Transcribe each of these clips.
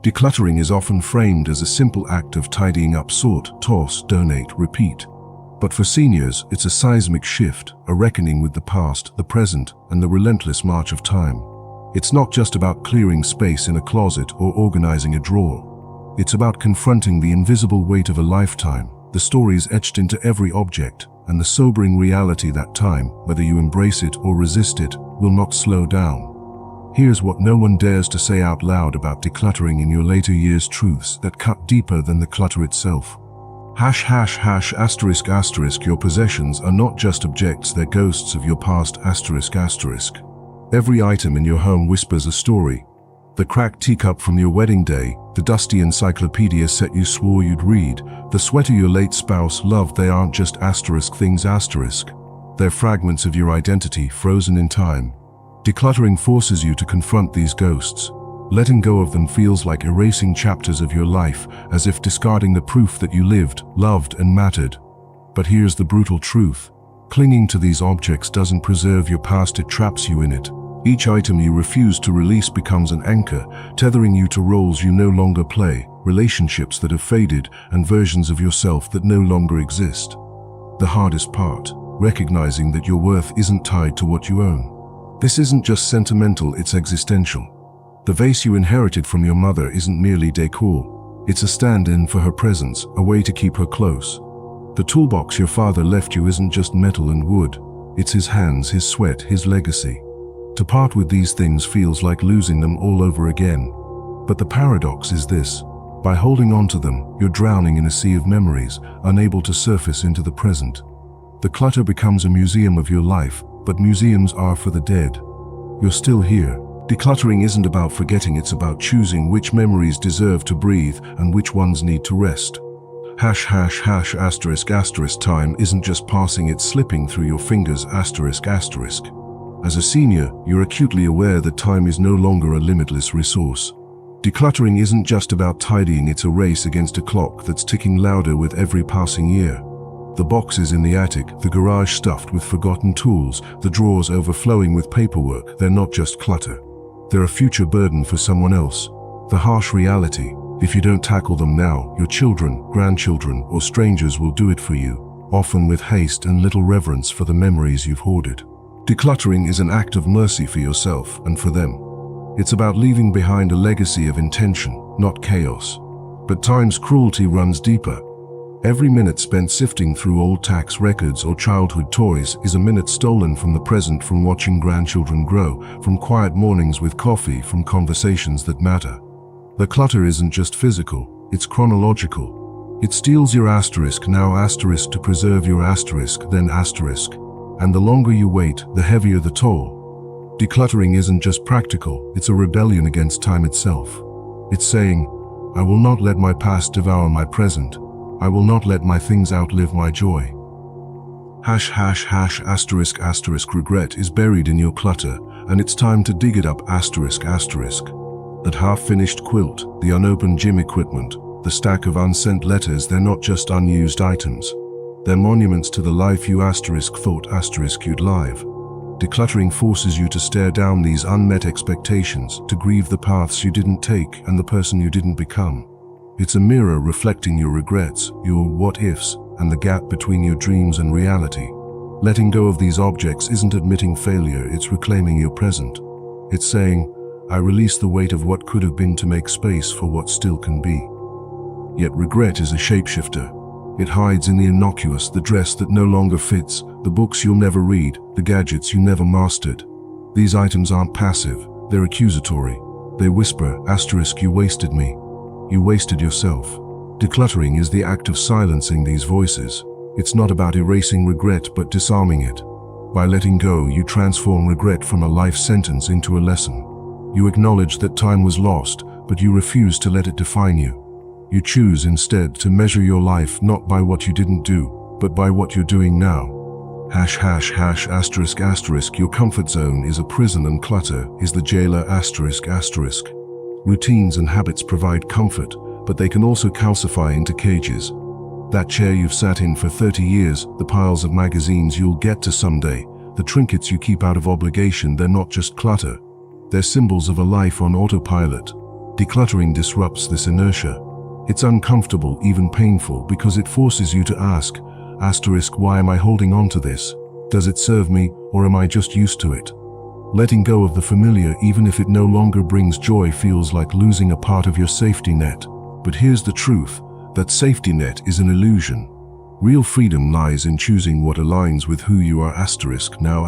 Decluttering is often framed as a simple act of tidying up: sort, toss, donate, repeat. But for seniors, it's a seismic shift, a reckoning with the past, the present, and the relentless march of time. It's not just about clearing space in a closet or organizing a drawer. It's about confronting the invisible weight of a lifetime, the stories etched into every object, and the sobering reality that time, whether you embrace it or resist it, will not slow down. Here's what no one dares to say out loud about decluttering in your later years: truths that cut deeper than the clutter itself. ******. Your possessions are not just objects, they're ghosts of your past. ****. Every item in your home whispers a story. The cracked teacup from your wedding day, the dusty encyclopedia set you swore you'd read, the sweater your late spouse loved. They aren't just things. They're fragments of your identity, frozen in time. Decluttering forces you to confront these ghosts. Letting go of them feels like erasing chapters of your life, as if discarding the proof that you lived, loved, and mattered. But here's the brutal truth. Clinging to these objects doesn't preserve your past, it traps you in it. Each item you refuse to release becomes an anchor, tethering you to roles you no longer play, relationships that have faded, and versions of yourself that no longer exist. The hardest part, recognizing that your worth isn't tied to what you own. This isn't just sentimental, it's existential. The vase you inherited from your mother isn't merely decor. It's a stand-in for her presence, a way to keep her close. The toolbox your father left you isn't just metal and wood. It's his hands, his sweat, his legacy. To part with these things feels like losing them all over again. But the paradox is this: by holding on to them, you're drowning in a sea of memories, unable to surface into the present. The clutter becomes a museum of your life, but museums are for the dead. You're still here. Decluttering isn't about forgetting, it's about choosing which memories deserve to breathe and which ones need to rest. *****. Time isn't just passing, it's slipping through your fingers. As a senior, you're acutely aware that time is no longer a limitless resource. Decluttering isn't just about tidying, it's a race against a clock that's ticking louder with every passing year. The boxes in the attic, the garage stuffed with forgotten tools, the drawers overflowing with paperwork, they're not just clutter. They're a future burden for someone else. The harsh reality: if you don't tackle them now, your children, grandchildren, or strangers will do it for you, often with haste and little reverence for the memories you've hoarded. Decluttering is an act of mercy for yourself and for them. It's about leaving behind a legacy of intention, not chaos. But time's cruelty runs deeper. Every minute spent sifting through old tax records or childhood toys is a minute stolen from the present, from watching grandchildren grow, from quiet mornings with coffee, from conversations that matter. The clutter isn't just physical, it's chronological. It steals your now to preserve your then . And the longer you wait, the heavier the toll. Decluttering isn't just practical, it's a rebellion against time itself. It's saying, I will not let my past devour my present. I will not let my things outlive my joy. *****. Regret is buried in your clutter, and it's time to dig it up. ****. That half-finished quilt, the unopened gym equipment, the stack of unsent letters, they're not just unused items. They're monuments to the life you thought you'd live. Decluttering forces you to stare down these unmet expectations, to grieve the paths you didn't take and the person you didn't become. It's a mirror reflecting your regrets, your what-ifs, and the gap between your dreams and reality. Letting go of these objects isn't admitting failure, it's reclaiming your present. It's saying, I release the weight of what could have been to make space for what still can be. Yet regret is a shapeshifter. It hides in the innocuous, the dress that no longer fits, the books you'll never read, the gadgets you never mastered. These items aren't passive, they're accusatory. They whisper, ***, you wasted me. You wasted yourself. Decluttering is the act of silencing these voices. It's not about erasing regret but disarming it. By letting go, you transform regret from a life sentence into a lesson. You acknowledge that time was lost, but you refuse to let it define you. You choose instead to measure your life not by what you didn't do, but by what you're doing now. *****. Your comfort zone is a prison and clutter is the jailer. ****. Routines and habits provide comfort, but they can also calcify into cages. That chair you've sat in for 30 years, the piles of magazines you'll get to someday, the trinkets you keep out of obligation, they're not just clutter. They're symbols of a life on autopilot. Decluttering disrupts this inertia. It's uncomfortable, even painful, because it forces you to ask, why am I holding on to this? Does it serve me, or am I just used to it? Letting go of the familiar, even if it no longer brings joy, feels like losing a part of your safety net. But here's the truth, that safety net is an illusion. Real freedom lies in choosing what aligns with who you are now,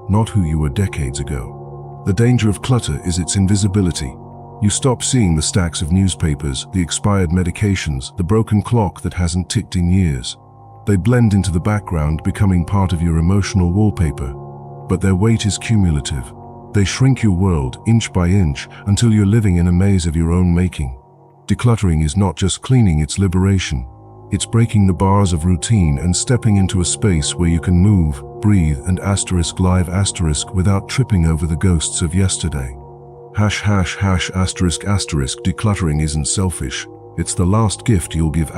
not who you were decades ago. The danger of clutter is its invisibility. You stop seeing the stacks of newspapers, the expired medications, the broken clock that hasn't ticked in years. They blend into the background, becoming part of your emotional wallpaper. But their weight is cumulative. They shrink your world inch by inch until you're living in a maze of your own making. Decluttering is not just cleaning, it's liberation. It's breaking the bars of routine and stepping into a space where you can move, breathe, and live without tripping over the ghosts of yesterday. Decluttering isn't selfish. It's the last gift you'll give ***.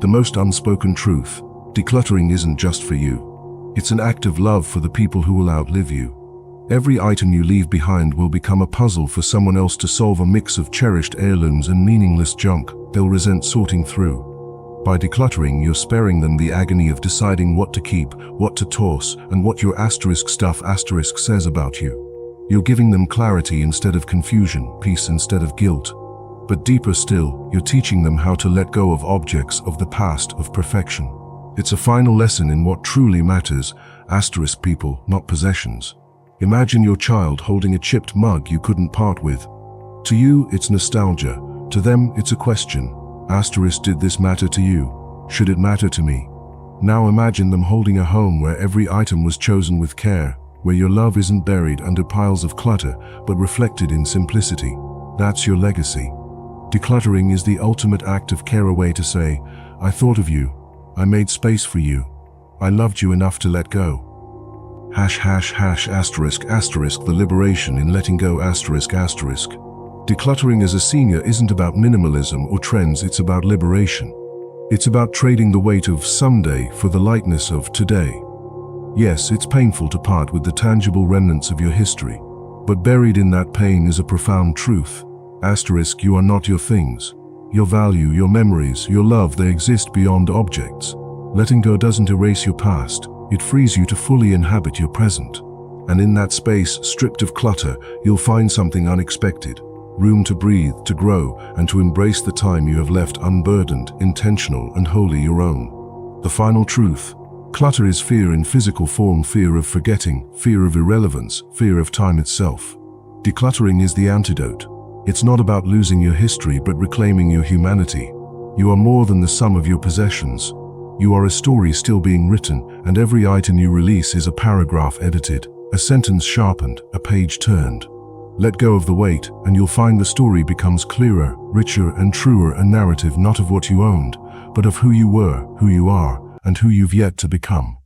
The most unspoken truth. Decluttering isn't just for you. It's an act of love for the people who will outlive you. Every item you leave behind will become a puzzle for someone else to solve, a mix of cherished heirlooms and meaningless junk they'll resent sorting through. By decluttering, you're sparing them the agony of deciding what to keep, what to toss, and what your stuff says about you. You're giving them clarity instead of confusion, peace instead of guilt. But deeper still, you're teaching them how to let go of objects of the past, of perfection. It's a final lesson in what truly matters, people, not possessions. Imagine your child holding a chipped mug you couldn't part with. To you, it's nostalgia. To them, it's a question. Did this matter to you? Should it matter to me? Now imagine them holding a home where every item was chosen with care, where your love isn't buried under piles of clutter, but reflected in simplicity. That's your legacy. Decluttering is the ultimate act of care, a way to say, I thought of you, I made space for you, I loved you enough to let go. ***, the liberation in letting go ***. Decluttering as a senior isn't about minimalism or trends, it's about liberation. It's about trading the weight of someday for the lightness of today. Yes, it's painful to part with the tangible remnants of your history, but buried in that pain is a profound truth. You are not your things. Your value, your memories, your love, they exist beyond objects. Letting go doesn't erase your past, it frees you to fully inhabit your present. And in that space, stripped of clutter, you'll find something unexpected. Room to breathe, to grow, and to embrace the time you have left unburdened, intentional, and wholly your own. The final truth. Clutter is fear in physical form, fear of forgetting, fear of irrelevance, fear of time itself. Decluttering is the antidote. It's not about losing your history but reclaiming your humanity. You are more than the sum of your possessions. You are a story still being written, and every item you release is a paragraph edited, a sentence sharpened, a page turned. Let go of the weight, and you'll find the story becomes clearer, richer, and truer, a narrative not of what you owned, but of who you were, who you are, and who you've yet to become.